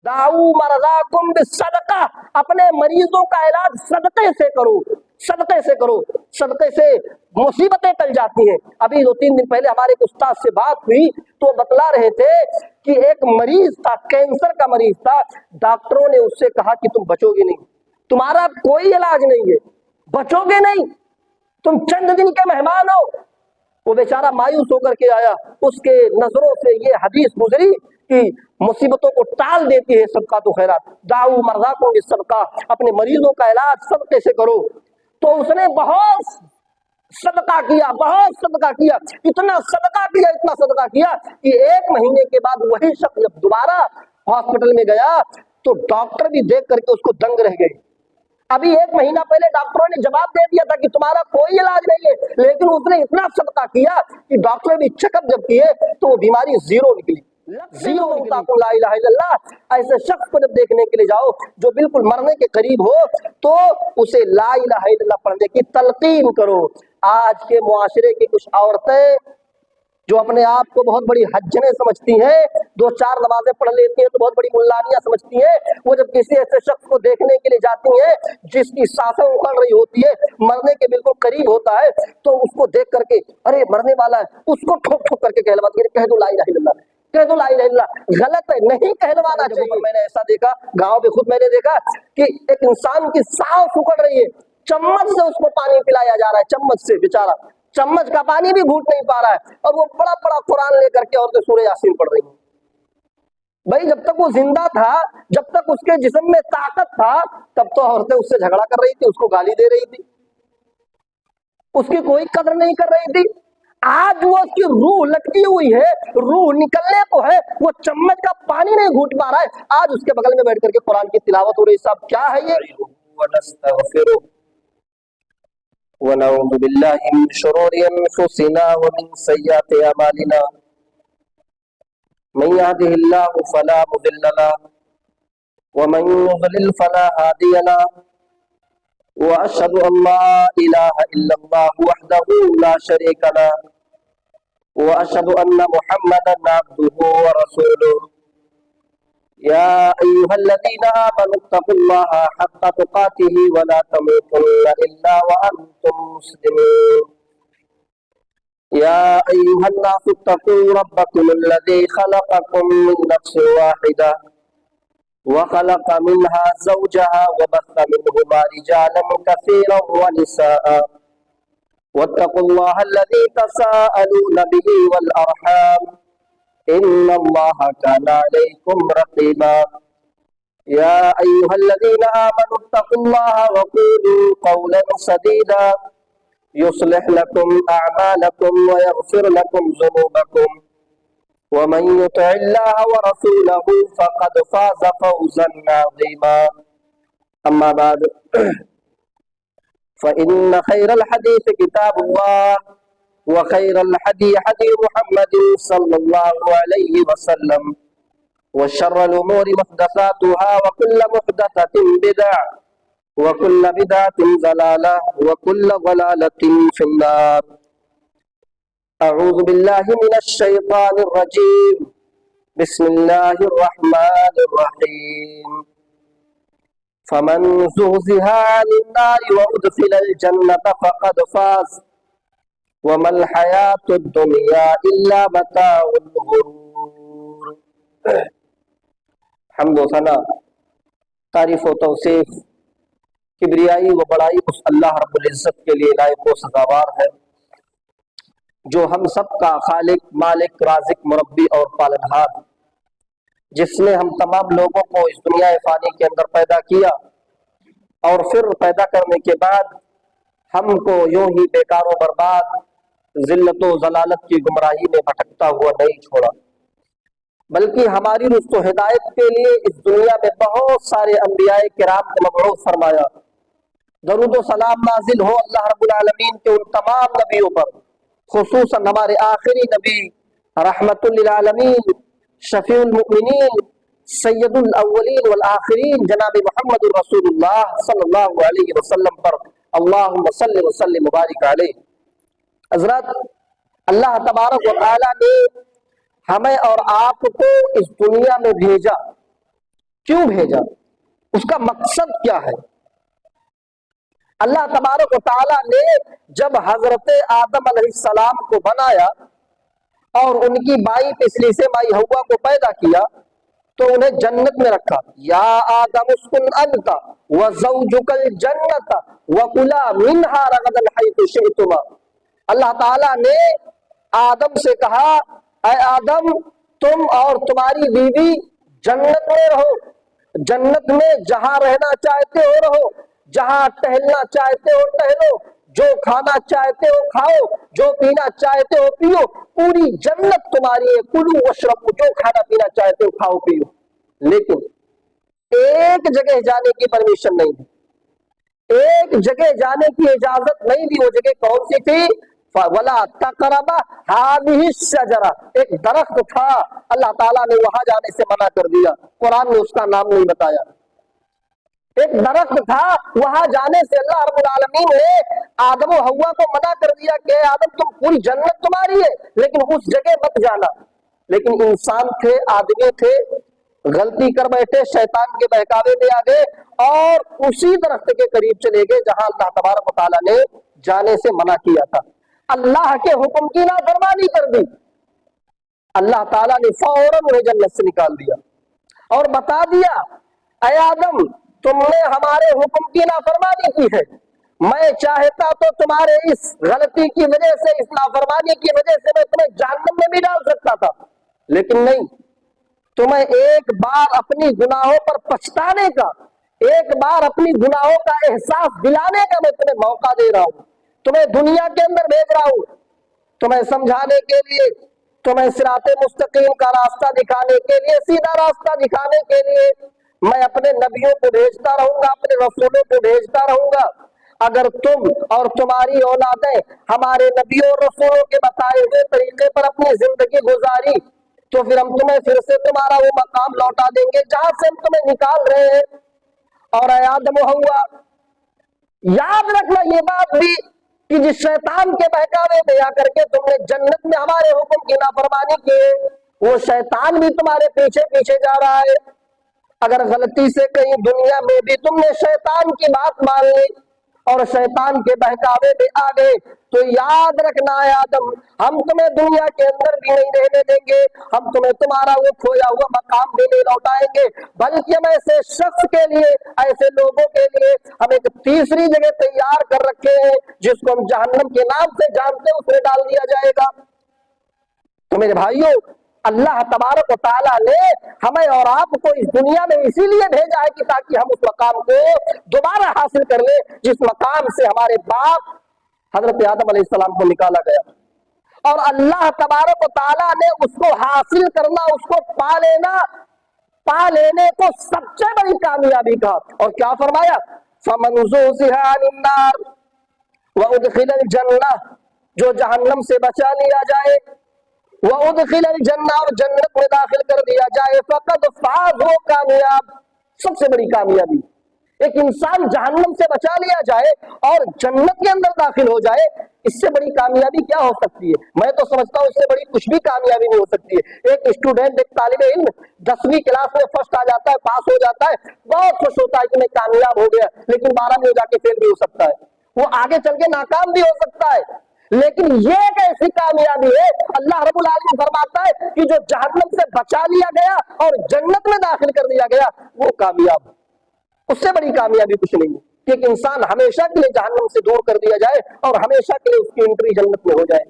दाऊ मरदाकुम बिस्सदका, अपने मरीजों का इलाज सदके से करो, सदके से करो, सदके से मुसीबतें टल जाती हैं। अभी 2-3 दिन पहले हमारे एक उस्ताद से बात हुई तो बतला रहे थे कि एक मरीज था, कैंसर का मरीज था, डॉक्टरों ने उससे कहा कि तुम बचोगे नहीं, तुम्हारा कोई इलाज नहीं है, बचोगे नहीं, तुम चंद दिन के मेहमान हो। वो बेचारा मायूस होकर के आया, उसके नजरों से ये हदीस गुजरी कि मुसीबतों को टाल देती है सदका तो खैरात, दाऊ मर्दाकुम बिस्सदका, अपने मरीजों का इलाज सदके से करो। तो उसने बहुत सदका किया, बहुत सदका किया, इतना सदका किया, इतना सदका किया कि 1 महीने के बाद वही शख्स जब दोबारा हॉस्पिटल में गया तो डॉक्टर भी देख करके उसको दंग रह गए। अभी 1 महीना पहले डॉक्टरों ने जवाब दे दिया था कि तुम्हारा कोई इलाज नहीं है, लेकिन उसने इतना सदका किया कि डॉक्टर भी चेकअप जब किए तो वो बीमारी जीरो निकली, जीरो निकली। ला इलाहा इल्लल्लाह, ऐसे शख्स को जब देखने के लिए जाओ जो बिल्कुल मरने के करीब हो तो उसे ला इलाहा इल्लल्लाह पढ़ने की तलकीन करो। आज के मुआशरे की कुछ औरतें जो अपने आप को बहुत बड़ी हज्जने समझती हैं, 2-4 नमाजें पढ़ लेती हैं तो बहुत बड़ी मुल्लानियां समझती हैं, वो जब किसी ऐसे शख्स को देखने के लिए जाती हैं जिसकी सांसें उखड़ रही होती है, मरने के बिल्कुल करीब होता है, तो उसको देख करके अरे मरने वाला है, उसको ठोक ठोक करके कहलवाती है, कह दो ला इलाहा इल्लल्लाह, कह दो ला इलाहा इल्लल्लाह। गलत है, नहीं कहलवाना चाहिए। मैंने ऐसा देखा, गाँव में खुद मैंने देखा कि एक इंसान की सांस उखड़ रही है, चम्मच से उसको पानी पिलाया जा रहा है, चम्मच से, बेचारा चम्मच का पानी भी घूट नहीं पा रहा है, और वो बड़ा बड़ा कुरान लेकर के औरतें सूरह यासीन पढ़ रही हैं। भाई जब तक वो जिंदा था, जब तक उसके जिस्म में ताकत था, तब तो औरतें उससे झगड़ा कर रही थी, उसको गाली दे रही थी, उसकी कोई कदर नहीं कर रही थी। आज वो उसकी रूह लटकी हुई है, रूह निकलने को है, वो चम्मच का पानी नहीं घूट पा रहा है, आज उसके बगल में बैठ करके कुरान की तिलावत हो रही। साहब क्या है ये? वनऊज़ु बिल्लाहि मिन शुरूरि अनफुसिना व मिन सय्यिआति अमालिना, मन यहदिहिल्लाहु फला मुदिल्ल लहु व मन युद्लिल फला हादिय लहु, व अशहदु अल्ला इलाहा इल्लल्लाहु वहदहु ला शरीका लहु व अशहदु अन्ना मुहम्मदन अब्दुहु व रसूलुहु। या अय्युहल्लज़ीना आमनु तक़ुल्लाहा हक़्क़ तुक़ातिही व ला तमूतुन्ना इल्ला व अंतुम मुस्लिमून। या अय्युहन्नासु इत्तक़ू रब्बकुमुल्लज़ी ख़लक़कुम मिन नफ़्सिन वाहिदा व ख़लक़ मिन्हा ज़ौजहा व बस्स मिन्हुमा रिजालन कसीरन व निसाअ वत्तक़ुल्लाहा अल्लज़ी तसाअलून बिही वल अर्हाम इन्नल्लाहा काना अलैकुम रक़ीबा। या अय्युहल्लज़ीना आमनु इत्तक़ुल्लाहा व क़ूलू क़ौलन सदीदा युस्लिह लकुम अअमालकुम व यग़फिर लकुम ज़ुनूबकुम व मन युति'इल्लाहा व रसूलहु फ़क़द फ़ाज़ फ़ौज़न अज़ीमा। अम्मा बाद फ़इन्न खैरल हदीस किताबुल्लाह व खैरल हदी हदी मुहम्मदिन सल्लल्लाहु अलैहि वसल्लम व शर्रल उमूरि मुहदसातुहा व कुल्लु मुहदसतिन बिदअह व कुल्लु बिदअतिन ज़लालह व कुल्लु ज़लालतिन फिन्नार। अऊज़ु बिल्लाहि मिनश शैतानिर रजीम। बिस्मिल्लाहिर रहमानिर रहीम। फमन ज़ुहज़िहा अनिन नारि व उदख़िलल जन्नत फ़क़द फ़ाज़ वमल हयातुद दुनिया इल्ला मताउल गुरूर। हम्द व सना, तारीफ व तौसीफ, किबरियाई व बड़ाई उस अल्लाह रब्बुल इज़्ज़त के लिए लायक व सज़ावार है जो हम सब का खालिक, मालिक, राज़िक, मुरब्बी और पालनहार, जिसने हम तमाम लोगों को इस दुनिया फ़ानी के अंदर पैदा किया और फिर पैदा करने के बाद हमको यूं ही बेकार व बर्बाद, जिल्लत व ज़लालत की गुमराही में भटकता हुआ नहीं छोड़ा, बल्कि हमारी रुश्त व हिदायत के लिए इस दुनिया में बहुत सारे अंबियाए किराम को मबऊस फरमाया। दरूद व सलाम नाजिल हो अल्लाह रब्बुल आलमीन के उन तमाम नबियों पर, खुसूसन हमारे आखिरी नबी रहमतुल लिल आलमीन, शफीउल मुमिनीन, सय्यदुल अव्वलीन वल आखिरीन जनाब मुहम्मदुर रसूलुल्लाह सल्लल्लाहु अलैहि वसल्लम पर अल्लाहुम्मा सल्लि व सल्लिम व बारिक अलैहि। हज़रत, अल्लाह तबारक व तआला ने हमें और आपको इस दुनिया में भेजा क्यों भेजा, उसका मकसद क्या है। अल्लाह तबारक व तआला ने जब हजरत आदम अलैहिस्सलाम को बनाया और उनकी माई पिछली से माई हव्वा को पैदा किया तो उन्हें जन्नत में रखा। या आदम उस्कुन अन्ता व ज़ौजुकल जन्नत व कुला मिन्हा रगदन हैतु शि'तुमा। अल्लाह ताला ने आदम से कहा, ऐ आदम तुम और तुम्हारी बीवी जन्नत में रहो, जन्नत में जहां रहना चाहते हो रहो, जहां टहलना चाहते हो टहलो, जो खाना चाहते हो खाओ, जो पीना चाहते हो पियो, पूरी जन्नत तुम्हारी है। कुलू वशरबू, जो खाना पीना चाहते हो खाओ पियो। लेकिन एक जगह जाने की परमिशन नहीं थी, एक जगह जाने की इजाजत नहीं दी। वो जगह कौन सी थी? वला तक़रबा हादिही शजरा, एक दरख्त था, अल्लाह ताला ने वहां जाने से मना कर दिया। कुरान में उसका नाम नहीं बताया। एक दरख्त था, वहां जाने से अल्लाह रब्बुल आलमीन ने आदम और हव्वा को मना कर दिया कि आदम तुम पूरी जन्नत तुम्हारी है, लेकिन उस जगह मत जाना। लेकिन इंसान थे, आदमी थे, गलती कर बैठे, शैतान के बहकावे में आ गए और उसी दरख्त के करीब चले गए जहां अल्लाह तबारक व तआला ने जाने से मना किया था। अल्लाह के हुक्म की नाफरमानी कर दी। अल्लाह ताला ने फौरन उन्हें जन्नत से निकाल दिया और बता दिया, ऐ आदम तुमने हमारे हुक्म की नाफरमानी की है, मैं चाहता तो तुम्हारे इस गलती की वजह से, इस नाफरमानी की वजह से मैं तुम्हें जहन्नम में भी डाल सकता था, लेकिन नहीं, तुम्हें एक बार अपनी गुनाहों पर पछताने का, एक बार अपनी गुनाहों का एहसास दिलाने का मैं तुम्हें मौका दे रहा हूं, तुम्हें दुनिया के अंदर भेज रहा हूं, तुम्हें समझाने के लिए, तुम्हें सिराते मुस्तकीम का रास्ता दिखाने के लिए, सीधा रास्ता दिखाने के लिए मैं अपने नबियों को भेजता रहूंगा, अपने रसूलों को भेजता रहूंगा। अगर तुम और तुम्हारी औलादें हमारे नबियों और रसूलों के बताए हुए तरीके पर अपनी जिंदगी गुजारी तो फिर हम तुम्हें फिर से तुम्हारा वो मकाम लौटा देंगे जहां से हम तुम्हें निकाल रहे हैं। और आदम हुआ, याद रखना ये बात भी कि जिस शैतान के बहकावे में आकर के तुमने जन्नत में हमारे हुक्म की नाफरमानी की है, वो शैतान भी तुम्हारे पीछे पीछे जा रहा है। अगर गलती से कहीं दुनिया में भी तुमने शैतान की बात मान ली और शैतान के बहकावे में आ गए तो याद रखना है आदम, हम तुम्हें दुनिया के अंदर भी नहीं रहने देंगे, हम तुम्हें तुम्हारा वो खोया हुआ मकाम भी नहीं लौटाएंगे, बल्कि हम ऐसे शख्स के लिए, ऐसे लोगों के लिए हम एक तीसरी जगह तैयार कर रखे हैं जिसको हम जहन्नम के नाम से जानते हैं, उसमें डाल दिया जाएगा। तो मेरे भाइयों, अल्लाह तबारक व तआला ने हमें और आपको इस दुनिया में इसीलिए भेजा है कि ताकि हम उस मकाम को दोबारा हासिल कर ले जिस मकाम से हमारे बाप हजरत आदम अलैहिस्सलाम को निकाला गया। और अल्लाह तबारक व तआला ने उसको हासिल करना, उसको पा लेने को सबसे बड़ी कामयाबी कहा। और क्या फरमाया? फमन ज़ुहज़िहा अनिन नार व उदखिलल जन्नह, जो जहन्नम से बचा लिया जाए, वह उदखिलल जन्नह, और जन्नत में दाखिल कर दिया जाए, फकद फाज़, हो कामयाब। सबसे बड़ी कामयाबी एक इंसान जहन्नम से बचा लिया जाए और जन्नत के अंदर दाखिल हो जाए, इससे बड़ी कामयाबी क्या हो सकती है? मैं तो समझता हूं इससे बड़ी कुछ भी कामयाबी नहीं हो सकती है। एक स्टूडेंट, एक तालिब इल्म 10वीं क्लास में फर्स्ट आ जाता है, पास हो जाता है, बहुत खुश होता है कि मैं कामयाब हो गया, लेकिन 12वीं में जाके फेल भी हो सकता है, वो आगे चल के नाकाम भी हो सकता है। लेकिन ये एक ऐसी कामयाबी है, अल्लाह रब्बुल आलमीन फरमाता है कि जो जहन्नम से बचा लिया गया और जन्नत में दाखिल कर दिया गया, वो कामयाब। उससे बड़ी कामयाबी कुछ नहीं है कि एक इंसान हमेशा के लिए जहन्नम से दूर कर दिया जाए और हमेशा के लिए उसकी एंट्री जन्नत में हो जाए।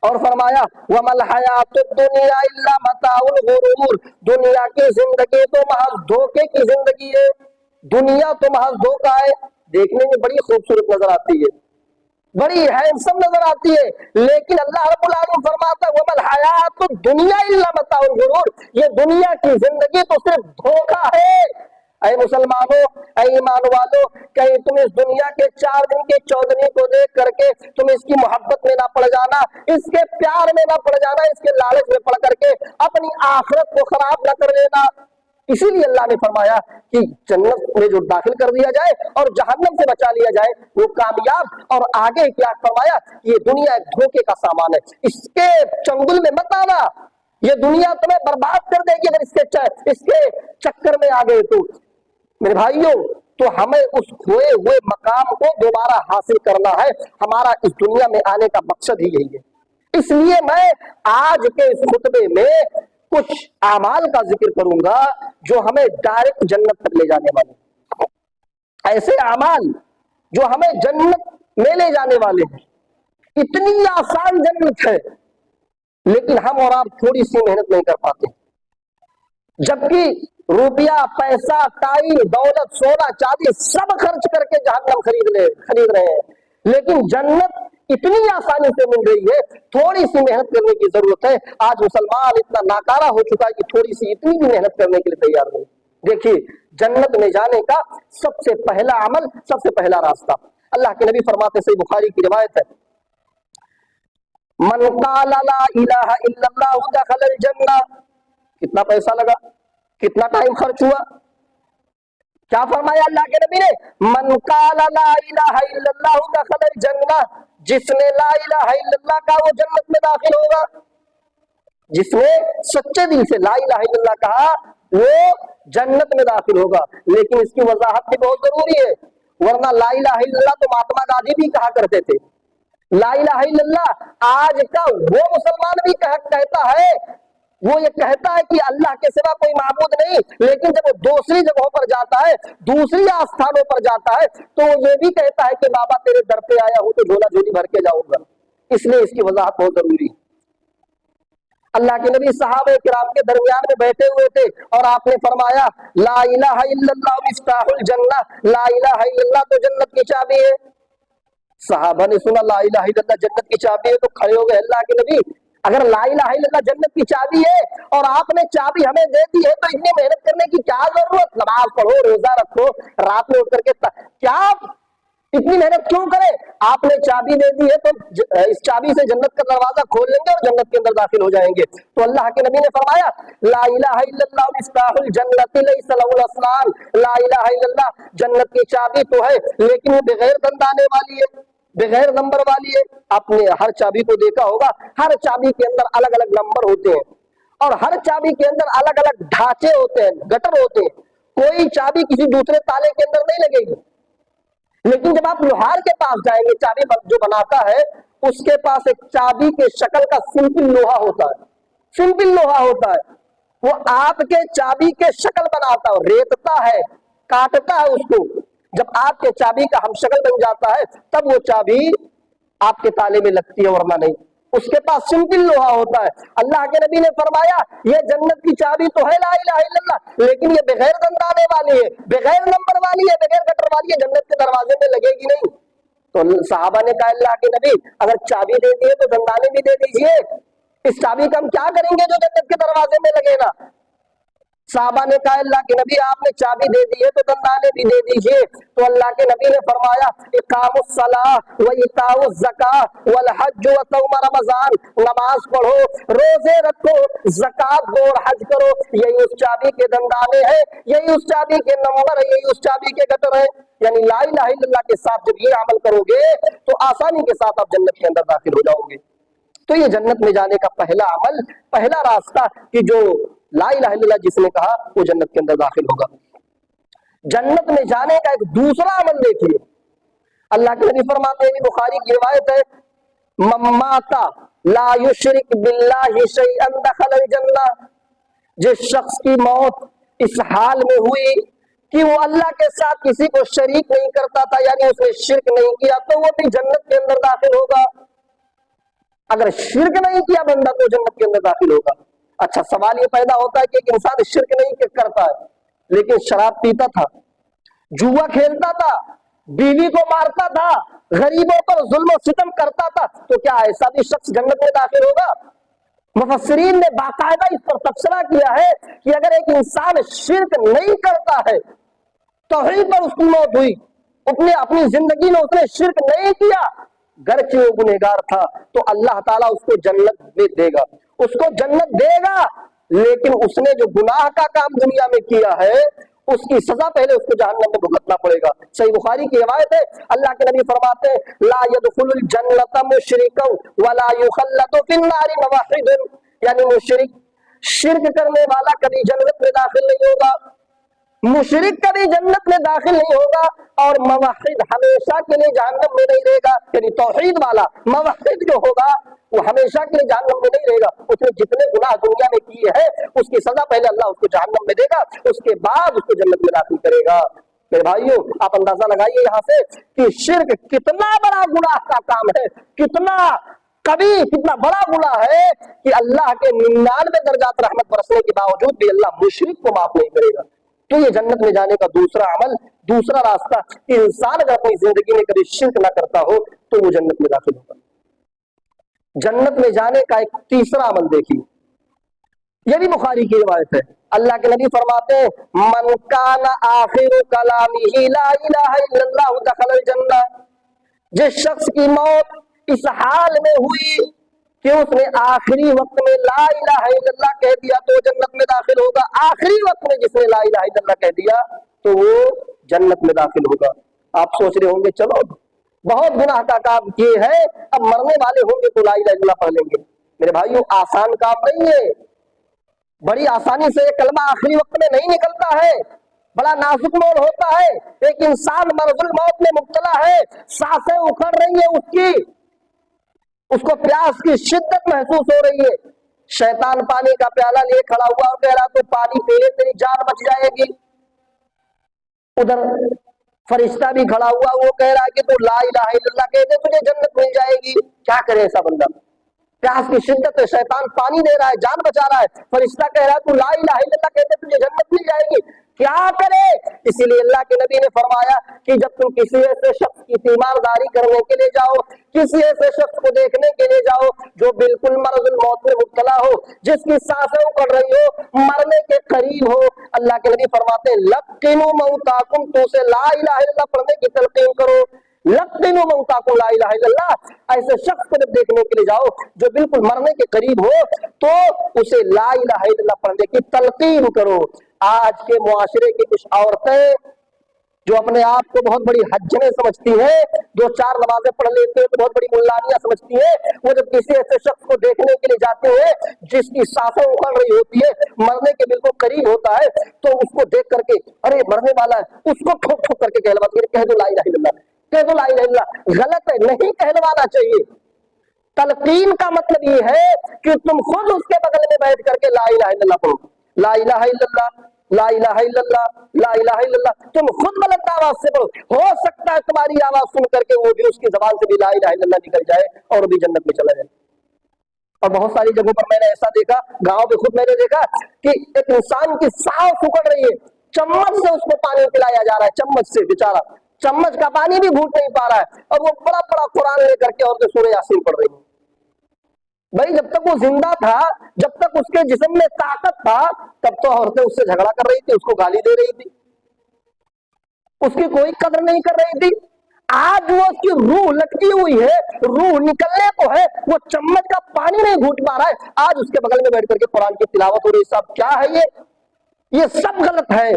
और फरमाया, वमल हयातुद दुनिया इल्ला मताउल गुरूर, दुनिया की जिंदगी तो महज धोखे की जिंदगी है, दुनिया तो महज धोखा है। देखने में बड़ी खूबसूरत नजर आती है, बड़ी हैंडसम नजर आती है, लेकिन अल्लाह रब्बुल आलमीन फरमाता है, वमल हयातुद दुनिया इल्ला मताउल गुरूर, ये दुनिया की जिंदगी तो सिर्फ धोखा है। ऐ मुसलमानों, ऐ ईमान वालों, कहीं तुम इस दुनिया के 4 दिन के चौदहनी को देख करके तुम इसकी मोहब्बत में ना पड़ जाना, इसके प्यार में ना पड़ जाना, इसके लालच में पड़ करके अपनी आखिरत को खराब ना कर लेना। इसीलिए अल्लाह ने फरमाया कि जन्नत में जो दाखिल कर दिया जाए और जहन्नम से बचा लिया जाए वो कामयाब। और आगे क्या फरमाया? ये दुनिया एक धोखे का सामान है, इसके चंगुल में मत आना, یہ دنیا تمہیں برباد کر دے گی اگر اس کے چکر میں آ گئے تو میرے بھائیوں. تو ہمیں اس کھوئے ہوئے مقام کو دوبارہ حاصل کرنا ہے. ہمارا اس دنیا میں آنے کا مقصد ہی یہی ہے. اس لیے میں آج کے اس خطبے میں کچھ اعمال کا ذکر کروں گا جو ہمیں ڈائریکٹ جنت تک لے جانے والے ہیں. ایسے اعمال جو ہمیں جنت میں لے جانے والے ہیں. اتنی آسان جنت ہے لیکن ہم اور آپ تھوڑی سی محنت نہیں کر پاتے. جبکہ روپیہ پیسہ ٹائم دولت سونا چاندی سب خرچ کر کے جہنم خرید رہے ہیں. لیکن جنت اتنی آسانی سے مل رہی ہے, تھوڑی سی محنت کرنے کی ضرورت ہے. آج مسلمان اتنا ناکارہ ہو چکا ہے کہ تھوڑی سی اتنی بھی محنت کرنے کے لیے تیار نہیں. دیکھیے جنت میں جانے کا سب سے پہلا عمل, سب سے پہلا راستہ, اللہ کے نبی فرماتے صحیح بخاری کی روایت ہے, من قال لا الہ الا اللہ دخل الجنہ. کتنا پیسہ لگا, کتنا ٹائم خرچ ہوا, کیا فرمایا اللہ کے نبی نے, من قال لا الہ الا اللہ دخل الجنہ. جس نے لا الہ الا اللہ کا وہ جنت میں داخل ہوگا. جس نے سچے دل سے لا الہ الا اللہ کہا وہ جنت میں داخل ہوگا. لیکن اس کی وضاحت بھی بہت ضروری ہے, ورنہ لا الہ الا اللہ تو مہاتما گاندھی بھی کہا کرتے تھے. لا الہ الا اللہ آج کا وہ مسلمان بھی کہتا ہے, وہ یہ کہتا ہے کہ اللہ کے سوا کوئی معبود نہیں, لیکن جب وہ دوسری جگہوں پر جاتا ہے, دوسری آستھانوں پر جاتا ہے, تو وہ یہ بھی کہتا ہے کہ بابا تیرے در پہ آیا ہوں تو جھولا جھولی بھر کے جاؤں گا. اس لیے اس کی وضاحت بہت ضروری ہے. اللہ کے نبی صحابہ کرام کے درمیان میں بیٹھے ہوئے تھے اور آپ نے فرمایا لا الہ الا اللہ مفتاح الجنہ. لا الہ الا اللہ تو جنت کی چابی ہے. صحابہ نے سنا لا الہ الا اللہ جنت کی چابی ہے تو کھڑے ہو گئے, اللہ کے نبی اگر لا الہ الا اللہ جنت کی چابی ہے اور آپ نے چابی ہمیں دے دی ہے تو اتنی محنت کرنے کی کیا ضرورت, نماز پڑھو روزہ رکھو رات میں اٹھ کر کے کیا اتنی محنت کیوں کرے, آپ نے چابی دے دی ہے تو اس چابی سے جنت کا دروازہ کھول لیں گے اور جنت کے اندر داخل ہو جائیں گے. تو اللہ کے نبی نے فرمایا لا الہ الا اللہ مفتاح الجنۃ لیس له الاسنان. لا الہ الا اللہ جنت کی چابی تو ہے لیکن وہ بغیر دندانے والی ہے, بغیر نمبر والی ہے. آپ نے ہر چابی کو دیکھا ہوگا, ہر چابی کے اندر الگ الگ نمبر ہوتے ہیں اور ہر چابی کے اندر الگ الگ ڈھانچے ہوتے ہیں, گٹر ہوتے ہیں. کوئی چابی کسی دوسرے تالے کے اندر نہیں لگے گی. لیکن جب آپ لوہار کے پاس جائیں گے, چابی جو بناتا ہے اس کے پاس ایک چابی کے شکل کا سمپل لوہا ہوتا ہے, سمپل لوہا ہوتا ہے. وہ آپ کے چابی کے شکل بناتا ہے, ریتتا ہے, کاٹتا ہے اس کو. جب آپ کے چابی کا ہم شکل بن جاتا ہے تب وہ چابی آپ کے تالے میں لگتی ہے, ورنہ نہیں. اس کے پاس سمپل لوہا ہوتا ہے. اللہ کے نبی نے فرمایا یہ جنت کی چابی تو ہے لا الہ الا اللہ, لیکن یہ بغیر دندانے والی ہے, بغیر نمبر والی ہے, بغیر گٹر والی ہے, جنت کے دروازے میں لگے گی نہیں. تو صحابہ نے کہا اللہ کے نبی اگر چابی دے دیے تو دندانے بھی دے دیجئے, اس چابی کا ہم کیا کریں گے جو جنت کے دروازے میں لگے گا. صحابہ نے کہا اللہ کے نبی آپ نے چابی دے دی ہے تو دندانے بھی دے دیجئے. تو اللہ کے نبی نے فرمایا اقام الصلاۃ و ایتاء الزکاۃ والحج و صوم رمضان. نماز پڑھو, روزے رکھو, زکات دو اور حج کرو. یہی اس چابی کے دندانے ہیں, یہی اس چابی کے نمبر ہے, یہی اس چابی کے گٹر ہے. یعنی لا الہ الا اللہ کے ساتھ جب یہ عمل کرو گے تو آسانی کے ساتھ آپ جنت کے اندر داخل ہو جاؤ گے. تو یہ جنت میں جانے کا پہلا عمل, پہلا راستہ کہ جو لا الہ الا اللہ جس نے کہا وہ جنت کے اندر داخل ہوگا. جنت میں جانے کا ایک دوسرا عمل دیکھیے, اللہ کے نبی فرماتے ہیں, بخاری کی روایت ہے, من مات لا یشرک باللہ شیئا دخل الجنہ. جس شخص کی موت اس حال میں ہوئی کہ وہ اللہ کے ساتھ کسی کو شریک نہیں کرتا تھا, یعنی اس نے شرک نہیں کیا, تو وہ بھی جنت کے اندر داخل ہوگا. اگر شرک نہیں کیا بندہ تو جنت کے اندر داخل ہوگا. اچھا سوال یہ پیدا ہوتا ہے کہ ایک انسان شرک نہیں کرتا ہے لیکن شراب پیتا تھا, جوا کھیلتا تھا, بیوی کو مارتا تھا, غریبوں پر ظلم و ستم کرتا تھا, تو کیا ایسا بھی شخص جنت میں داخل ہوگا؟ مفسرین نے باقاعدہ اس پر تبصرہ کیا ہے کہ اگر ایک انسان شرک نہیں کرتا ہے, توحید پر اس کی موت ہوئی, اپنی زندگی میں اس نے شرک نہیں کیا, گرچہ وہ گنہگار تھا, تو اللہ تعالیٰ اس کو جنت میں دے گا, اس کو جنت دے گا. لیکن اس نے جو گناہ کا کام دنیا میں کیا ہے اس کی سزا پہلے اس کو جہنم میں بھگتنا پڑے گا. صحیح بخاری کی روایت ہے, اللہ کے نبی فرماتے ہیں لا يدخل الجنة مشرک ولا يخلد في النار موحد. یعنی مشرک शिर्क करने वाला कभी जन्नत में दाखिल नहीं होगा, मुशरिक कभी जन्नत में दाखिल नहीं होगा, और मुवहिद हमेशा के लिए जहन्नम में नहीं रहेगा। यानी तौहीद वाला मुवहिद जो होगा वो हमेशा के लिए जहन्नम में नहीं रहेगा। उसने जितने गुनाह दुनिया में किए हैं उसकी सजा पहले अल्लाह उसको जहन्नम में देगा, उसके बाद उसको जन्नत में दाखिल करेगा। मेरे भाइयों, आप अंदाजा लगाइए यहाँ से कि शिर्क कितना बड़ा गुनाह का काम है, कितना बड़ा गुनाह है कि अल्लाह के 99 दर्जात रहमत बरसने के बावजूद भी अल्लाह मुशरिक को माफ नहीं करेगा। तो ये जन्नत में जाने का दूसरा अमल, दूसरा रास्ता, इंसान अगर अपनी जिंदगी में कभी शिर्क ना करता हो तो वो जन्नत में दाखिल होगा। जन्नत में जाने का एक तीसरा अमल देखिए, यह भी बुखारी की रिवायत है। अल्लाह के नबी फरमाते हैं, मन काना आखिरु कलामिही ला इलाहा इल्लल्लाह दखलल जन्नह। जिस शख्स की मौत इस हाल में हुई कि उसने आखिरी वक्त में ला इलाहा इल्लल्लाह कह दिया तो जन्नत में दाखिल होगा। आखिरी वक्त में जिसने ला इलाहा इल्लल्लाह कह दिया तो वो जन्नत में दाखिल होगा। आप सोच रहे होंगे चलो बहुत गुनाह का काम किए हैं, अब मरने वाले होंगे तो ला इलाहा इल्लल्लाह पढ़ लेंगे। मेरे भाइयों, आसान काम नहीं है। बड़ी आसानी से कलमा आखिरी वक्त में नहीं निकलता है, बड़ा नाजुक मोड़ होता है। एक इंसान मरजुल मौत में मुब्तला है, सांसें उखड़ रही है उसको प्यास की शिद्दत महसूस हो रही है। शैतान पानी का प्याला लिए खड़ा हुआ और कह रहा तो पानी पी ले, तेरी जान बच जाएगी। उधर फरिश्ता भी खड़ा हुआ, वो कह रहा है कि तू ला इलाहा इल्लल्लाह कह दे तुझे जन्नत मिल जाएगी। क्या करे ऐसा बंदा? प्यास की शिद्दत है, शैतान पानी दे रहा है, जान बचा रहा है, फरिश्ता कह रहा है तू ला इलाहा इल्लल्लाह कह दे तुझे जन्नत मिल जाएगी। क्या करे? इसीलिए अल्लाह के नबी ने फरमाया कि जब तुम किसी ऐसे शख्स की तीमारदारी करने के लिए जाओ, किसी ऐसे शख्स को देखने के लिए जाओ जो बिल्कुल मरजुल मौत में मुब्तला हो, जिसकी सांसें उखड़ रही हो, मरने के करीब हो, अल्लाह के नबी फरमाते हैं लक्किनु मौताकुम, तो उसे ला इलाहा इल्लल्लाह पढ़ने की तलकीन करो। लक्किनु मौताकुम ला इलाहा इल्लल्लाह। ऐसे शख्स को जब देखने के लिए जाओ जो बिल्कुल मरने के करीब हो तो उसे ला इलाहा इल्लल्लाह पढ़ने की तलकीन करो। आज के मुआशरे की कुछ औरतें जो अपने आप को बहुत बड़ी हज्जने समझती है, 2-4 नमाजें पढ़ लेती है तो बहुत बड़ी मुल्लानियां समझती है, वो जब किसी ऐसे शख्स को देखने के लिए जाते हैं जिसकी सांसें उखड़ रही होती है, मरने के बिल्कुल करीब होता है, तो उसको देख करके अरे मरने वाला है, उसको ठोक ठोक करके कह दो ला इलाहा इल्लल्लाह, कह दो ला इलाहा इल्लल्लाह। गलत है, नहीं कहलवाना चाहिए। तलकीन का मतलब ये है कि तुम खुद उसके बगल में बैठ करके ला इलाहा इल्लल्लाह पढ़ो, ला इलाहा इल्लल्लाह, ला इलाहा इल्लल्लाह, ला इलाहा इल्लल्लाह। तुम खुद बुलंद आवाज से पढ़ो, हो सकता है तुम्हारी आवाज सुन करके वो भी उसकी जबान से भी ला इलाहा इल्लल्लाह निकल जाए और भी जन्नत में चला जाए। और बहुत सारी जगहों पर मैंने ऐसा देखा, गांव में खुद मैंने देखा कि एक इंसान की सांस उखड़ रही है, चम्मच से उसको पानी पिलाया जा रहा है, चम्मच से, बेचारा चम्मच का पानी भी घूट नहीं पा रहा है, और वो बड़ा बड़ा कुरान लेकर के और सूरह यासीन पढ़ रही है। भाई जब तक वो जिंदा था, जब तक उसके जिस्म में ताकत था, तब तो औरतें उससे झगड़ा कर रही थी, उसको गाली दे रही थी, उसकी कोई कदर नहीं कर रही थी। आज वो उसकी रूह लटकी हुई है, रूह निकलने को है, वो चम्मच का पानी नहीं घूट पा रहा है, आज उसके बगल में बैठ करके कुरान की तिलावत हो रही। सब क्या है ये सब गलत है।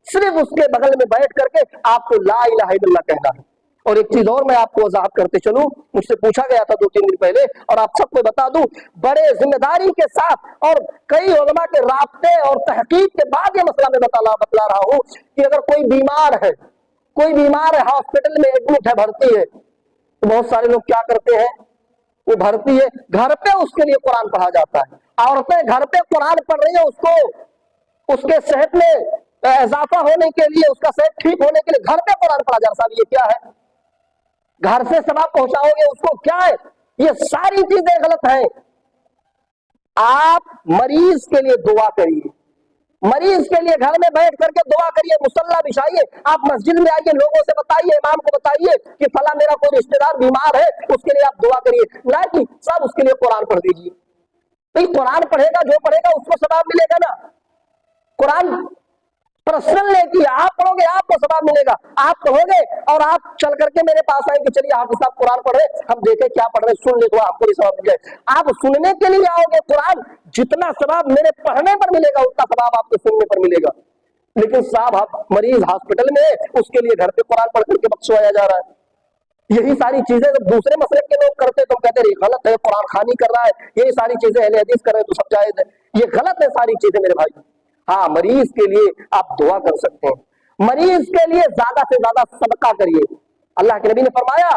सिर्फ उसके बगल में बैठ करके आपको ला इलाहा इल्लल्लाह कहना है। और एक चीज और मैं आपको वजाहत करते चलूं, मुझसे पूछा गया था 2-3 दिन पहले, और आप सबको बता दूं बड़े जिम्मेदारी के साथ और कई उलमा के राब्ते और तहकीक के बाद ये मसला मैं बतला रहा हूं कि अगर कोई बीमार है हॉस्पिटल में एडमिट है, भर्ती है, तो बहुत सारे लोग क्या करते हैं, वो भर्ती है, घर पे उसके लिए कुरान पढ़ा जाता है। औरतें घर पे कुरान पढ़ रही है, उसको उसके सेहत में इजाफा होने के लिए, उसका सेहत ठीक होने के लिए घर पे कुरान पढ़ा जा रहा है। ये क्या है? घर से सवाब पहुंचाओगे उसको, क्या है? ये सारी चीजें गलत है। आप मरीज के लिए दुआ करिए, मरीज के लिए घर में बैठ करके दुआ करिए, मुसल्ला बिछाइए, आप मस्जिद में आइए, लोगों से बताइए, इमाम को बताइए कि फला मेरा कोई रिश्तेदार बीमार है, उसके लिए आप दुआ करिए, ना कि सब उसके लिए कुरान पढ़ दीजिए। तो कुरान पढ़ेगा जो पढ़ेगा उसको सवाब मिलेगा ना। कुरान पर्सनल नहीं किया, आप पढ़ोगे आपको सवाब मिलेगा। आप कहोगे और आप चल करके मेरे पास आए कि चलिए हाफिज साहब कुरान पढ़े, हम देखें क्या पढ़ रहे, सुन ले तो आपको भी सवाब मिल जाए। आप सुनने के लिए आओगे कुरान, जितना सवाब मेरे पढ़ने पर मिलेगा उतना सवाब आपको सुनने पर मिलेगा। लेकिन साहब आप मरीज हॉस्पिटल में, उसके लिए घर पे कुरान पढ़ करके बख्शवाया जा रहा है। यही सारी चीजें जब दूसरे मसले के लोग करते तो कहते रहे गलत है, कुरान खानी कर रहा है, यही सारी चीजें अहले हदीस कर रहे तो सब जायज है। یہ غلط ہے ساری چیزیں میرے بھائی. ہاں مریض کے لیے آپ دعا کر سکتے ہیں, مریض کے لیے زیادہ سے زیادہ صدقہ کریے. اللہ کے نبی نے فرمایا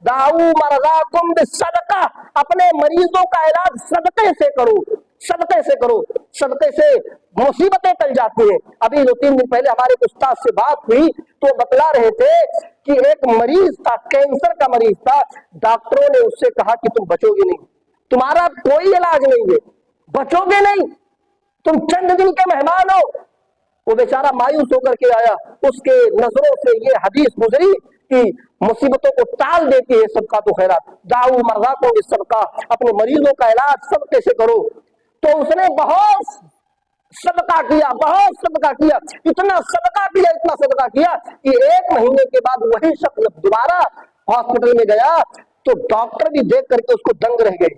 دعو مرضاکم بالصدقہ, اپنے مریضوں کا علاج صدقے سے کرو, صدقے سے کرو. صدقے سے مصیبتیں ٹل جاتی ہیں. ابھی 2-3 دن پہلے ہمارے ایک استاد سے بات ہوئی تو بتلا رہے تھے کہ ایک مریض تھا, کینسر کا مریض تھا. ڈاکٹروں نے اس سے کہا کہ تم بچو گے نہیں, تمہارا کوئی علاج نہیں ہے, بچو گے نہیں, تم چند دن کے مہمان ہو. وہ بیچارہ مایوس ہو کر کے آیا, اس کے نظروں سے یہ حدیث گزری کہ مصیبتوں کو ٹال دیتی ہے صدقہ تو خیرات. دعو مرضاکم بالصدقہ, اپنے مریضوں کا علاج صدقے سے کرو. تو اس نے بہت صدقہ کیا, بہت صدقہ کیا, اتنا صدقہ کیا, اتنا صدقہ کیا کہ 1 مہینے کے بعد وہی شخص دوبارہ ہاسپٹل میں گیا تو ڈاکٹر بھی دیکھ کر کے اس کو دنگ رہ گئے.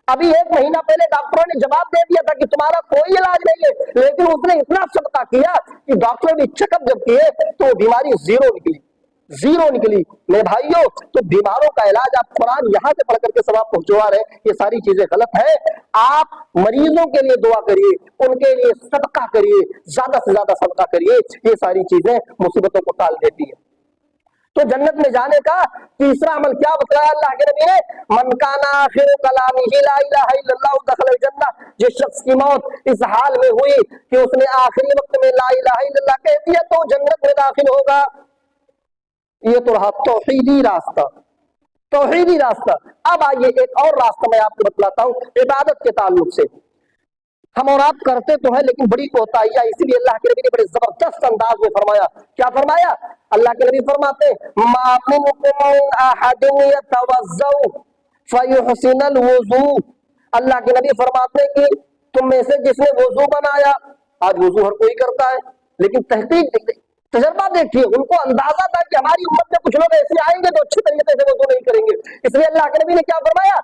ابھی 1 مہینہ پہلے ڈاکٹروں نے جواب دے دیا تھا کہ تمہارا کوئی علاج نہیں ہے, لیکن اس نے اتنا صدقہ کیا کہ ڈاکٹر نے چیک اپ جب کیے تو وہ بیماری زیرو نکلی, زیرو نکلی. میرے بھائیوں, تو بیماروں کا علاج آپ قرآن یہاں سے پڑھ کر کے ثواب پہنچوا رہے ہیں, یہ ساری چیزیں غلط ہیں. آپ مریضوں کے لیے دعا کریے, ان کے لیے صدقہ کریے, زیادہ سے زیادہ صدقہ کریے, یہ ساری چیزیں مصیبتوں کو ٹال دیتی ہیں. تو جنت میں جانے کا تیسرا عمل کیا بتایا اللہ کے نبی نے؟ من کان آخر کلامہ لا الہ الا اللہ دخل الجنہ, جس شخص کی موت اس حال میں ہوئی کہ اس نے آخری وقت میں لا الہ الا اللہ کہہ دیا تو جنت میں داخل ہوگا. یہ تو رہا توحیدی راستہ, توحیدی راستہ. اب آئیے ایک اور راستہ میں آپ کو بتلاتا ہوں عبادت کے تعلق سے. ہم اور آپ کرتے تو ہیں لیکن بڑی کوتاہیاں, اسی لیے اللہ کے نبی نے بڑے زبردست انداز میں فرمایا. کیا فرمایا؟ اللہ کے نبی فرماتے ما منکم احد یتوضؤ فیحسن الوضوء. اللہ کے نبی فرماتے کہ تم میں سے جس نے وضو بنایا, آج وضو ہر کوئی کرتا ہے لیکن تحقیق تجربہ دیکھیے, ان کو اندازہ تھا کہ ہماری امت میں کچھ لوگ ایسے آئیں گے جو اچھی طریقے سے وضو نہیں کریں گے, اس لیے اللہ کے نبی نے کیا فرمایا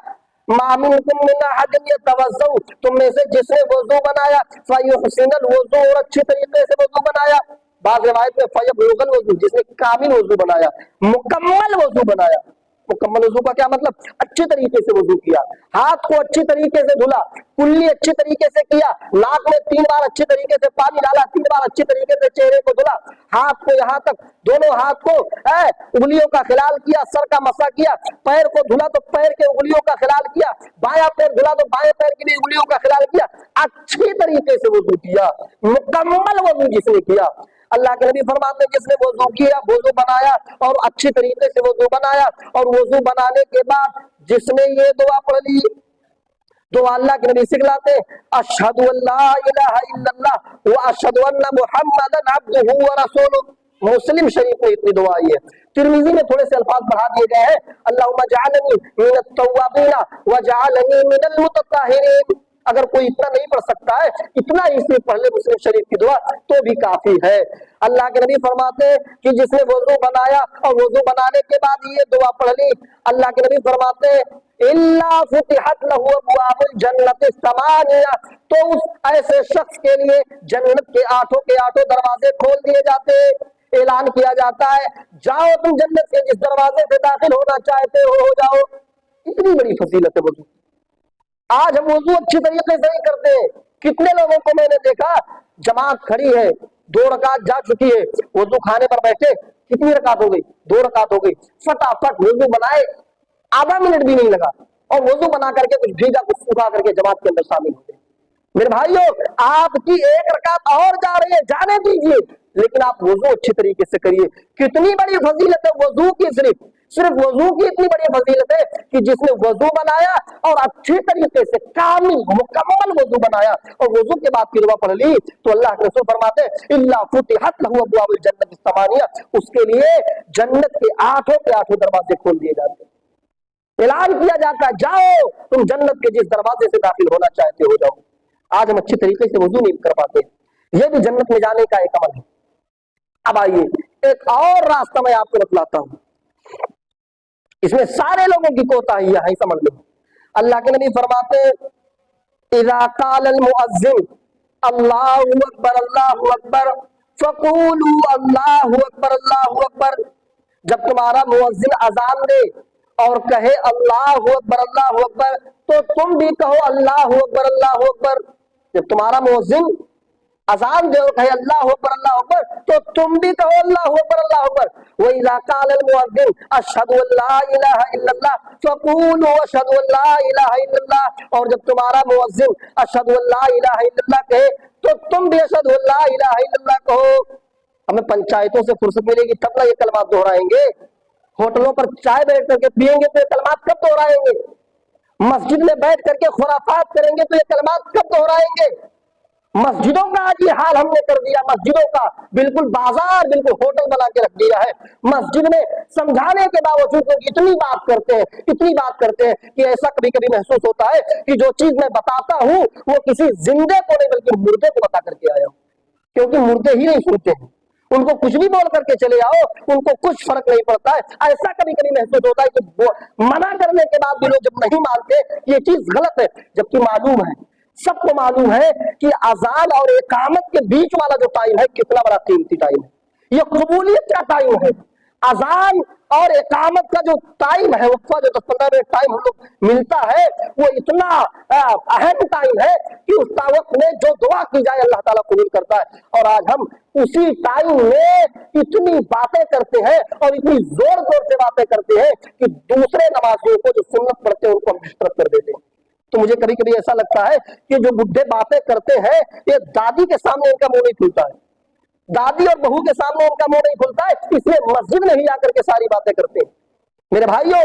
ما منکم من احد یتوضؤ, تم میں سے جس نے وضو بنایا فیحسن الوضوء, اور اچھی طریقے سے وضو بنایا. بعض روایت میں فیبلغ الوضوء, جس نے کامل وضو بنایا, مکمل وضو بنایا. مکمل وضو کا کیا مطلب؟ اچھی طریقے سے وضو کیا, ہاتھ کو اچھی طریقے سے دھلا, کلی اچھی طریقے سے کیا, ناک میں 3 بار اچھی طریقے سے پانی ڈالا, 3 بار اچھی طریقے سے چہرے کو دھلا, ہاتھ کو یہاں تک دونوں ہاتھ کو انگلیوں کا خلال کیا, سر کا مسح کیا, پیر کو دھلا تو پیر کے انگلیوں کا خلال کیا, بایاں پیر دھلا تو بائیں پیر کی بھی انگلیوں کا خلال کیا. اچھی طریقے سے وضو کیا, مکمل وضو جس نے کیا. اللہ کے نبی فرماتے ہیں جس نے وضو کیا, وضو بنایا اور اچھی طریقے سے وضو بنایا, اور وضو بنانے کے بعد جس نے یہ دعا پڑھ لی, دعا اللہ کے نبی سکھلاتے اشہد ان لا الہ الا اللہ واشہد ان محمدا عبدہ ورسولہ. مسلم شریف میں اتنی دعا آئی ہے. ترمذی میں تھوڑے سے الفاظ بڑھا دیے گئے ہیں, اللہم اجعلنی من التوابین واجعلنی من المتطہرین. اگر کوئی اتنا نہیں پڑھ سکتا ہے, اتنا ہی صرف پڑھ لے مسلم شریف کی دعا تو بھی کافی ہے. اللہ کے نبی فرماتے ہیں کہ جس نے وضو بنایا اور وضو بنانے کے بعد یہ دعا پڑھ لی, اللہ کے نبی فرماتے ہیں الا فتحت له ابواب الجنت الثمانیہ, تو اس ایسے شخص کے لیے جنت کے 8 دروازے کھول دیے جاتے, اعلان کیا جاتا ہے جاؤ تم جنت کے جس دروازے سے داخل ہونا چاہتے ہو جاؤ. اتنی بڑی فضیلت ہے وضو. آج ہم وضو اچھی طریقے سے نہیں کرتے. کتنے لوگوں کو میں نے دیکھا جماعت کھڑی ہے, 2 رکعت جا چکی ہے, وضو خانے پر بیٹھے, کتنی رکعت ہو گئی؟ 2 رکعت ہو گئی. فٹافٹ وضو بنائے, آدھا منٹ بھی نہیں لگا, اور وضو بنا کر کے کچھ بھیگا کچھ سکھا کر کے جماعت کے اندر شامل ہوتے. میرے بھائیو, آپ کی 1 رکعت اور جا رہی ہے, جانے دیجیے, لیکن آپ وضو اچھی طریقے سے کریے. کتنی بڑی فضیلت ہے وضو کی, صرف وضو کی اتنی بڑی فضیلت ہے کہ جس نے وضو بنایا اور اچھی طریقے سے کامل مکمل وضو بنایا اور وضو کے بعد کی دعا پڑھ لی تو اللہ کے رسول فرماتے ہیں الا فتحت له ابواب الجنت الثمانیہ, اس کے لیے جنت کے 8 دروازے کھول دیے جاتے ہیں. اعلان کیا جاتا ہے جاؤ تم جنت کے جس دروازے سے داخل ہونا چاہتے ہو جاؤ. آج ہم اچھی طریقے سے وضو نہیں کر پاتے, یہ بھی جنت میں جانے کا ایک عمل ہے. اب آئیے ایک اور راستہ میں آپ کو بتلاتا ہوں, اس میں سارے لوگوں کی کوتاہیاں ہیں, سمجھ لو. اللہ کے نبی فرماتے اذا قال المؤذن اللہ اکبر اللہ اکبر فقولوا اللہ اکبر اللہ اکبر, جب تمہارا مؤذن اذان دے اور کہے اللہ اکبر تو تم بھی کہو اللہ اکبر اللہ اکبر. जब तुम्हारा मुअज्जिन अजान जो कहे अल्लाह अकबर तो तुम भी कहो अल्लाह अकबर। वही क़ाल अल मुअज्जिन अशहदु अल्ला इलाहा इल्लल्लाह फक़ूलू अशहदु अल्ला इलाहा इल्लल्लाह, और जब तुम्हारा मुअज्जिन अशहदु अल्ला इलाहा इल्लल्लाह कहे तो तुम भी अशहदु अल्ला इलाहा इल्लल्लाह कहो। हमें पंचायतों से फुर्सत मिलेगी तब ना ये कलमात दोहराएंगे। होटलों पर चाय बैठ करके पियेंगे तो ये कलमात कब दोहराएंगे? मस्जिद में बैठ करके खुराफात करेंगे तो ये कलमात कब दोहराएंगे? मस्जिदों का आज ये हाल हमने कर दिया, मस्जिदों का बिल्कुल बाजार, बिल्कुल होटल बना के रख दिया है। मस्जिद में समझाने के बावजूद लोग इतनी बात करते हैं कि ऐसा कभी कभी महसूस होता है कि जो चीज मैं बताता हूँ वो किसी जिंदे को नहीं बल्कि मुर्दे को बता करके आया हूँ, क्योंकि मुर्दे ही नहीं सुनते हैं। उनको कुछ भी बोल करके चले आओ, उनको कुछ फर्क नहीं पड़ता है। ऐसा कभी कभी महसूस होता है कि मना करने के बाद भी लोग जब नहीं मानते ये चीज गलत है, जबकि मालूम है, सबको मालूम है कि अजान और इकामत के बीच वाला जो टाइम है कितना बड़ा कीमती टाइम है, ये कबूलियत का टाइम है। अजान और इकामत का जो टाइम है, वक्फा जो 10-15 मिनट टाइम हम लोग मिलता है, वो इतना अहम टाइम है कि उस वक्त में जो दुआ की जाए अल्लाह ताला कबूल करता है। और आज हम उसी टाइम में इतनी बातें करते हैं और इतनी जोर जोर से बातें करते हैं कि दूसरे नमाजियों को जो सुन्नत पढ़ते हैं उनको हम डिस्टर्ब कर देते हैं। तो मुझे कभी कभी ऐसा लगता है कि जो बुढ़े बातें करते हैं ये दादी के सामने इनका मुंह नहीं खुलता है, दादी और बहू के सामने उनका मुंह नहीं खुलता है, इसलिए मस्जिद में ही आकर के सारी बातें करते हैं। मेरे भाइयों,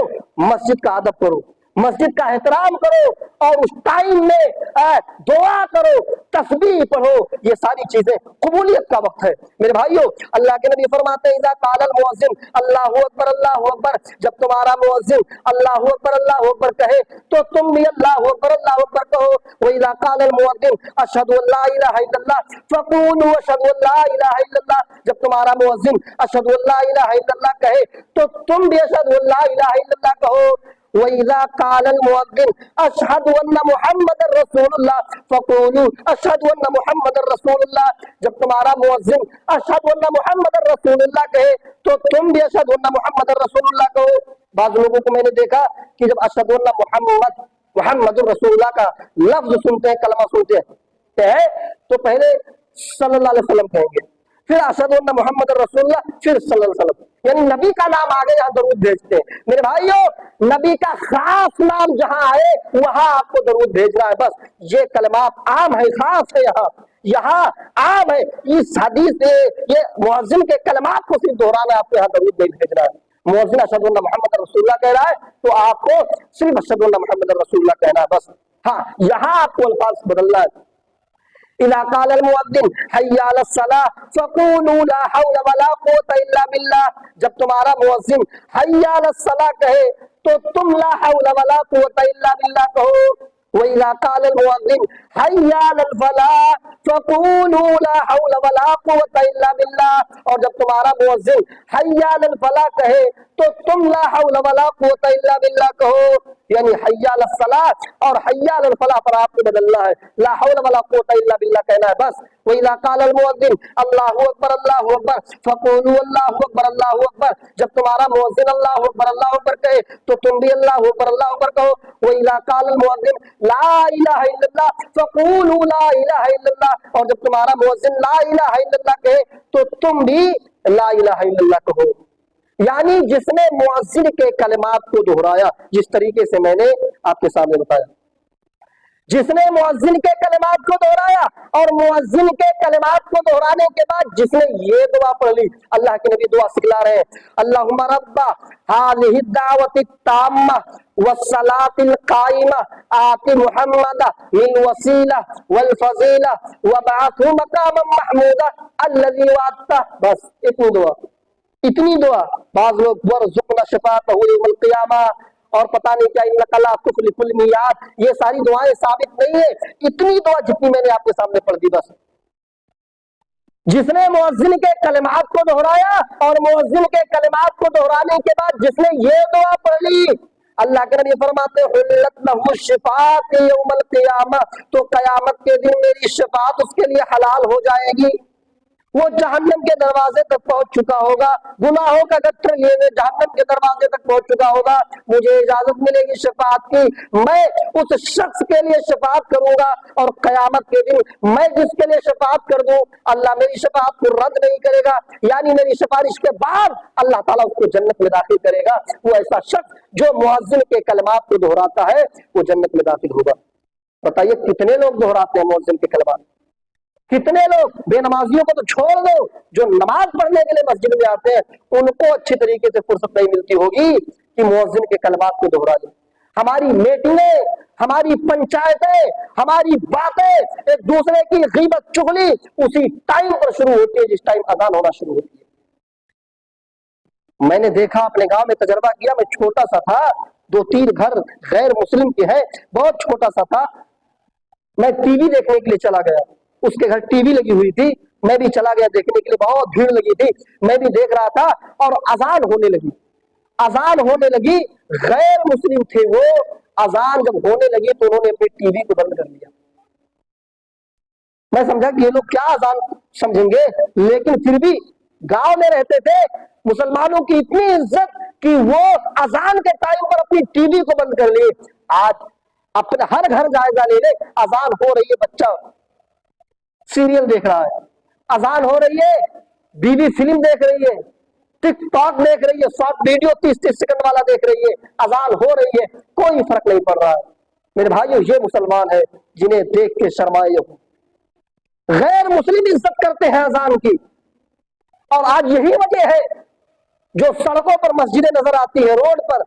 मस्जिद का अदब करो, मस्जिद का एहतराम करो और उस टाइम में दुआ करो, तस्बीह पढ़ो, ये सारी चीजें कबूलियत का वक्त है। मेरे भाइयों, अल्लाह के नबी फरमाते हैं इज़ा क़ालल मुअज्जिन अल्लाहु अकबर, जब तुम्हारा मुअज्जिन अल्लाहु अकबर कहे तो तुम भी अल्लाहु अकबर कहो। व इज़ा क़ालल मुअज्जिन अशहदु अल्ला इलाहा इल्लल्लाह फक़ूलू अशहदु अल्ला इलाहा इल्लल्लाह, जब तुम्हारा मुअज्जिन अशहदु अल्ला इलाहा इल्लल्लाह कहे तो तुम भी अशहदु अल्ला इलाहा इल्लल्लाह कहो। वइज़ा क़ालल मुअज्जिन अशहदु अन्ना मुहम्मदर रसूलुल्लाह फक़ूलू अशहदु अन्ना मुहम्मदर रसूलुल्लाह, जब तुम्हारा मुअज्जिन अशहदु अन्ना मुहम्मदर रसूलुल्लाह कहे तो तुम भी अशहदु अन्ना मुहम्मदर रसूलुल्लाह कहो। बाज़ लोगों को मैंने देखा कि जब अशहदु अन्ना मुहम्मदुर रसूलुल्लाह का लफ्ज सुनते हैं, कलमा सुनते हैं तो पहले सल्लल्लाहु अलैहि वसल्लम कहेंगे, फिर अशहदु अन्ना मुहम्मदुर रसूलुल्लाह, फिर सल्लल्लाहु अलैहि वसल्लम, यानी नबी का नाम आगे यहाँ दरूद भेजते हैं। मेरे भाइयों, नबी का खास नाम जहां आए वहां आपको दरूद भेजना है। बस ये कलमात आम है, खास है, यहाँ आम है। इस हदीस से ये मुअज्जिन के कलमात को सिर्फ दोहराना, आपको यहाँ दरूद नहीं भेजना है। मुअज्जिन अशहदु अन्ना मुहम्मदर रसूलुल्लाह कह रहा है तो आपको सिर्फ अशहदु अन्ना मुहम्मदर रसूलुल्लाह कहना है बस। हाँ, यहाँ आपको अल्फाज बदलना है। इज़ा क़ालल मुअज्जिन हय्या अलस सलाह फ़क़ूलू ला हौला वला क़ुव्वता इल्ला बिल्लाह, जब तुम्हारा मुअज्जिन हय्या अलस सलाह कहे तो तुम ला हौला वला क़ुव्वता इल्ला बिल्लाह कहो। वइज़ा क़ालल मुअज्जिन हय्या अलल फलाह फ़क़ूलू ला हौला वला क़ुव्वता इल्ला बिल्लाह, और जब तुम्हारा मुअज्जिन हय्या अलल फलाह कहे तो तुम ला हौला वला क़ुव्वता इल्ला बिल्लाह कहो। यानी हय्या अलस सलाह और हय्या अलल फलाह पर आपको बदलना है, ला हौला वला क़ुव्वता इल्ला बिल्लाह कहना है बस। वइज़ा क़ालल मुअज्जिन अल्लाहु अकबर फ़क़ूलू अल्लाहु अकबर, जब तुम्हारा मुअज्जिन अल्लाहु अकबर कहे तो तुम भी अल्लाहु अकबर कहो। वइज़ा क़ालल मुअज्जिन ला इलाहा इल्लल्लाह फ़क़ूलू ला इलाहा इल्लल्लाह, और जब तुम्हारा मुअज्जिन ला इलाहा इल्लल्लाह कहे तो तुम भी ला इलाहा इल्लल्लाह कहो। यानी जिसने मुअज्जिन के कलिमात को दोहराया, जिस तरीके से मैंने आपके सामने बताया, जिसने मुअज्जिन के कलिमात को दोहराया और मुअज्जिन के कलिमात को दोहराने के बाद जिसने ये दुआ पढ़ ली, अल्लाह के नबी दुआ सिखला रहे हैं, अल्लाहुम्मा रब्बा हाज़िहि दावति ताम्मा वस्सलातिल काइमा आति मुहम्मद मिन वसीला वल फजीला वबअथहु मकामम महमूदा अल्लज़ी वअदता। बस इतनी दुआ। बाज़ लोग वरज़ुक़ना शफ़ाअतहु यौमल क़ियामा और पता नहीं क्या इन्नका ला तुख़्लिफ़ुल मियाद, ये सारी दुआएं साबित नहीं है। इतनी दुआ जितनी मैंने आपके सामने पढ़ दी बस। जिसने मुअज्जिन के कलिमात को दोहराया और मुअज्जिन के कलिमात को दोहराने के बाद जिसने ये दुआ पढ़ ली, अल्लाह के नबी फरमाते हुल्लत लहु शिफ़ाअत यौमल क़ियामा, तो कयामत के दिन मेरी शिफ़ाअत उसके लिए हलाल हो जाएगी। وہ जहन्नम के दरवाजे तक पहुंच चुका होगा, गुनाहों का गट्ठर लिए जहन्नम के दरवाजे तक पहुंच चुका होगा। मुझे इजाजत मिलेगी शफाअत की, मैं उस शख्स के लिए शफाअत करूंगा और कयामत के दिन मैं जिसके लिए शफाअत कर दूं, अल्लाह मेरी शफाअत को रद्द नहीं करेगा, यानी मेरी सिफारिश के बाद अल्लाह ताला उसको जन्नत में दाखिल करेगा। वो ऐसा शख्स जो मुअज्जिन के कलमात को दोहराता है वो जन्नत में दाखिल होगा। बताइए कितने लोग दोहराते हैं मुअज्जिन के कलमात? कितने लोग? बेनमाजियों को तो छोड़ दो, जो नमाज पढ़ने के लिए मस्जिद में आते हैं उनको अच्छी तरीके से फुर्सत नहीं मिलती होगी कि मुअज्जिन के कलमात को दोहरा दें। हमारी मीटिंगें, हमारी पंचायतें, हमारी बातें एक दूसरे की गीबत चुगली उसी टाइम पर शुरू होती है जिस टाइम अजान होना शुरू होती है। मैंने देखा, अपने गांव में तजर्बा किया, मैं छोटा सा था, 2-3 घर गैर मुस्लिम के हैं, बहुत छोटा सा था। मैं टीवी देखने के लिए चला गया, उसके घर टीवी लगी हुई थी, मैं भी चला गया देखने के लिए, बहुत भीड़ लगी थी, मैं भी देख रहा था और अजान होने लगी, अजान होने लगी। गैर मुस्लिम थे वो, अजान जब होने लगी तो उन्होंने अपने टीवी को बंद कर लिया। मैं समझा कि ये लोग क्या अजान समझेंगे, लेकिन फिर भी गांव में रहते थे, मुसलमानों की इतनी इज्जत कि वो अजान के टाइम पर अपनी टीवी को बंद कर लिए। आज अपने हर घर जायजा ले ले, अजान हो रही है, बच्चा सीरियल देख रहा है, अजान हो रही है, बीवी फिल्म देख रही है, टिकटॉक देख रही है, शॉर्ट वीडियो 30-30 सेकंड वाला देख रही है, अजान हो रही है, कोई फर्क नहीं पड़ रहा है। मेरे भाइयों, ये मुसलमान है जिन्हें देख के शर्माए हो। गैर मुस्लिम इज्जत करते हैं अजान की, और आज यही वजह है जो सड़कों पर मस्जिदें नजर आती है, रोड पर।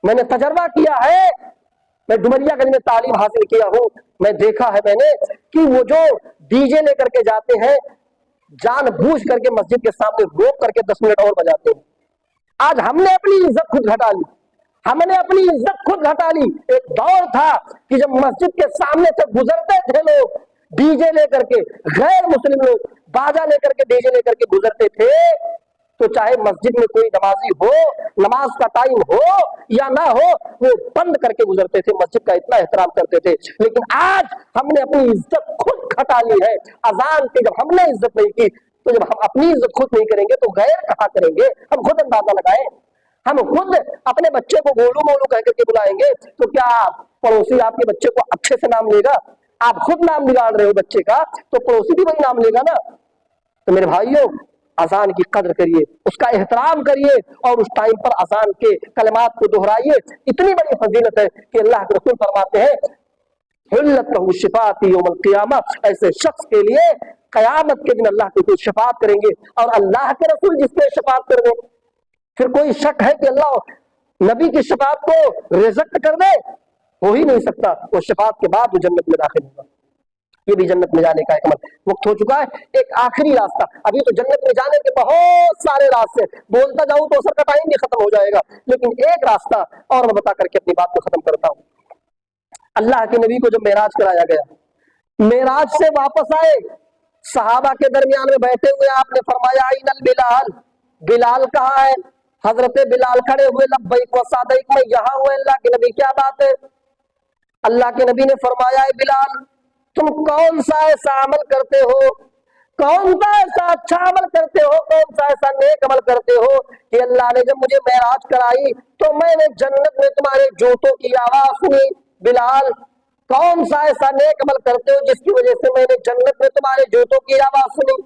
मैंने तजर्बा किया है, मैं डुमरियागंज में तालीम हासिल किया हूं, मैं देखा है मैंने कि वो जो डीजे लेकर के जाते हैं, जानबूझ करके मस्जिद के सामने रोक करके 10 मिनट और बजाते हैं। आज हमने अपनी इज्जत खुद घटा ली, हमने अपनी इज्जत खुद घटा ली। एक दौर था कि जब मस्जिद के सामने से गुजरते थे लोग डीजे लेकर के, गैर मुस्लिम लोग बाजा लेकर के, डीजे लेकर के गुजरते थे, तो चाहे मस्जिद में कोई नमाजी हो, नमाज का टाइम हो या ना हो, वो बंद करके गुजरते थे, मस्जिद का इतना एहतराम करते थे। लेकिन आज हमने अपनी इज्जत खुद घटा ली है। अजान की जब हमने इज्जत नहीं की, तो जब हम अपनी इज्जत खुद नहीं करेंगे तो गैर कहाँ करेंगे? हम खुद अंदाजा लगाएं, हम खुद अपने बच्चे को गोलू मोलू कह करके बुलाएंगे तो क्या पड़ोसी आपके बच्चे को अच्छे से नाम लेगा? आप खुद नाम बिगाड़ रहे हो बच्चे का, तो पड़ोसी भी वही नाम लेगा ना। तो मेरे भाइयों, अजान की कदर करिए, उसका एहतराम करिए और उस टाइम पर अजान के कलमात को दोहराइए। इतनी बड़ी फजीलत है कि अल्लाह के रसूल फरमाते हैं, हुल्लत लहु शिफाअती यौमल क़ियामा, ऐसे शख्स के लिए कयामत के दिन अल्लाह के रसूल शफाअत करेंगे। और अल्लाह के रसूल जिस पे शफाअत कर दे, फिर कोई शक है कि अल्लाह नबी की शफाअत को रिजेक्ट कर दे? हो ही नहीं सकता। वो शफाअत के बाद वो जन्नत में दाखिल होगा। ये भी जन्नत में जाने का एक अमल। वक्त हो चुका है, एक आखिरी रास्ता। अभी तो जन्नत में जाने के बहुत सारे रास्ते, बोलता जाऊं तो असर का टाइम भी खत्म हो जाएगा, लेकिन एक रास्ता और मैं बता करके अपनी बात को खत्म करता हूं। अल्लाह के नबी को जब मेराज कराया गया, मेराज से वापस आए, सहाबा के दरमियान में बैठे हुए आपने फरमाया, आइनल बिलाल, बिलाल कहाँ है? हजरत बिलाल खड़े हुए, लब्बैक व सअदैक, में यहाँ हुए। अल्लाह के नबी, क्या बात है? अल्लाह के नबी ने फरमाया, बिलाल तुम कौन सा ऐसा अमल करते हो, कौन सा ऐसा अच्छा अमल करते हो, कौन सा ऐसा नेक अमल करते हो कि अल्लाह ने जब मुझे मेराज कराई तो मैंने जन्नत में तुम्हारे जूतों की आवाज सुनी। बिलाल, कौन सा ऐसा नेक अमल करते हो जिसकी वजह से मैंने जन्नत में तुम्हारे जूतों की आवाज सुनी?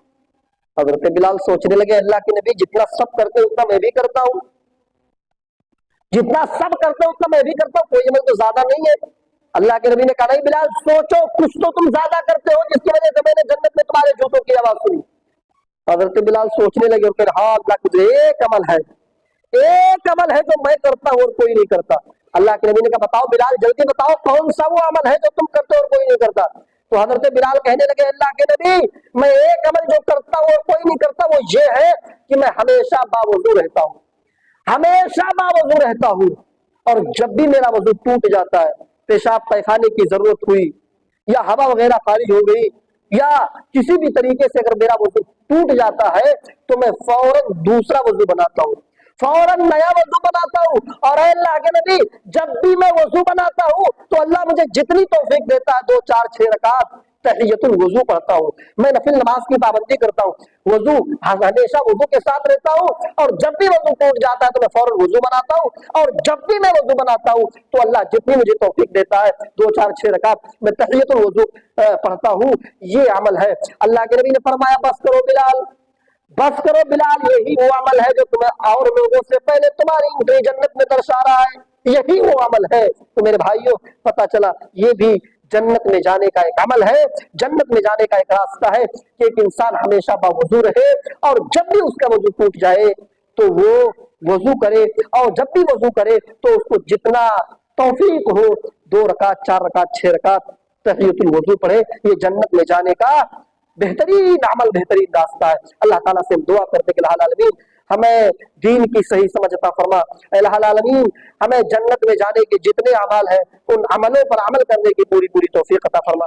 हजरत बिलाल सोचने लगे, अल्लाह के नबी जितना सब करते हो उतना मैं भी करता हूँ, जितना सब करते हो उतना मैं भी करता हूँ, कोई अमल तो ज्यादा नहीं है। अल्लाह के नबी ने कहा, नहीं बिलाल, सोचो कुछ तो तुम ज्यादा करते हो जिसकी वजह से मैंने जन्नत में तुम्हारे जूतों की आवाज सुनी। हजरत बिलाल सोचने लगे और फिर, हाँ अल्लाह के, एक अमल है, एक अमल है जो मैं करता हूँ और कोई नहीं करता। अल्लाह के नबी ने कहा, बताओ बिलाल, जल्दी बताओ कौन सा वो अमल है जो तुम करते हो और कोई नहीं करता? तो हजरत बिलाल कहने लगे, अल्लाह के नबी, मैं एक अमल जो करता हूँ और कोई नहीं करता वो ये है कि मैं हमेशा बावजू रहता हूँ, हमेशा बावजू रहता हूँ, और जब भी मेरा वजू टूट जाता है, पेशाब पैखाने की जरूरत हुई या हवा वगैरह खारिज हो गई या किसी भी तरीके से अगर मेरा वजू टूट जाता है तो मैं फौरन दूसरा वजू बनाता हूँ, फौरन नया वजू बनाता हूँ। और अल्लाह के नबी, जब भी मैं वजू बनाता हूँ तो अल्लाह मुझे जितनी तौफीक देता है, 2, 4, 6 रकात, तहियतुल वजू पढ़ता हूँ, मैं नफिल नमाज की पाबंदी करता हूँ, वजू हमेशा वजू के साथ रहता हूँ, और जब भी वजू टूट जाता है तो मैं फौरन वजू बनाता हूँ, और जब भी मैं वजू बनाता हूँ तो अल्लाह जितनी मुझे तौफीक देता है 2 4 6 रकात मैं तहियतुल वजू पढ़ता हूँ। ये अमल है। अल्लाह के नबी ने फरमाया बस करो बिलाल, बस करो बिलाल, यही वो अमल है जो तुम्हें और लोगों से पहले तुम्हारी एंट्री जन्नत में दर्शा रहा है, यही वो अमल है। तो मेरे भाइयों पता चला ये भी जन्नत में जाने का एक अमल है, जन्नत में जाने का एक रास्ता है कि एक इंसान हमेशा बावजू रहे, और जब भी उसका वजू टूट जाए तो वो वजू करे, और जब भी वजू करे तो उसको जितना तौफीक हो 2 रकात 4 रकात 6 रकात तहियतुल वजू पढ़े। ये जन्नत में जाने का बेहतरीन अमल, बेहतरीन रास्ता है। अल्लाह ताला से दुआ करते कि अल्लाह आलमीन हमें दीन की सही समझ अता फरमा, अल्लाह आलमीन हमें जन्नत में जाने के जितने अमल हैं उन अमलों पर अमल करने की पूरी पूरी तौफीक अता फरमा।